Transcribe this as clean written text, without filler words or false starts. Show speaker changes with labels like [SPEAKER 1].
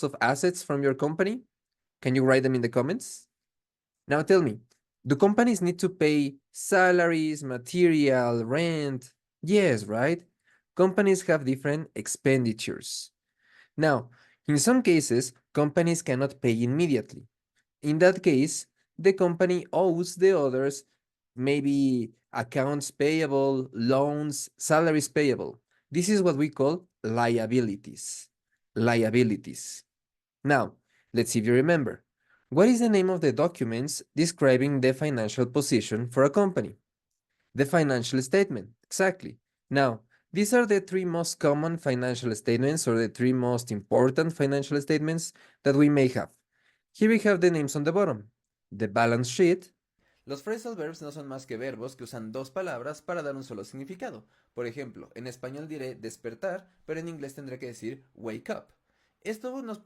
[SPEAKER 1] of assets from your company? Can you write them in the comments? Now tell me, do companies need to pay salaries, material, rent? Yes, right? Companies have different expenditures. Now, in some cases, companies cannot pay immediately. In that case, the company owes the others maybe accounts payable, loans, salaries payable. This is what we call liabilities. Liabilities. Now, let's see if you remember. What is the name of the documents describing the financial position for a company? The financial statement, exactly. Now, these are the three most common financial statements or the three most important financial statements that we may have. Here we have the names on the bottom. The balance sheet. Los phrasal verbs no son más que verbos que usan dos palabras para dar un solo significado. Por ejemplo, en español diré despertar, pero en inglés tendré que decir wake up. Esto nos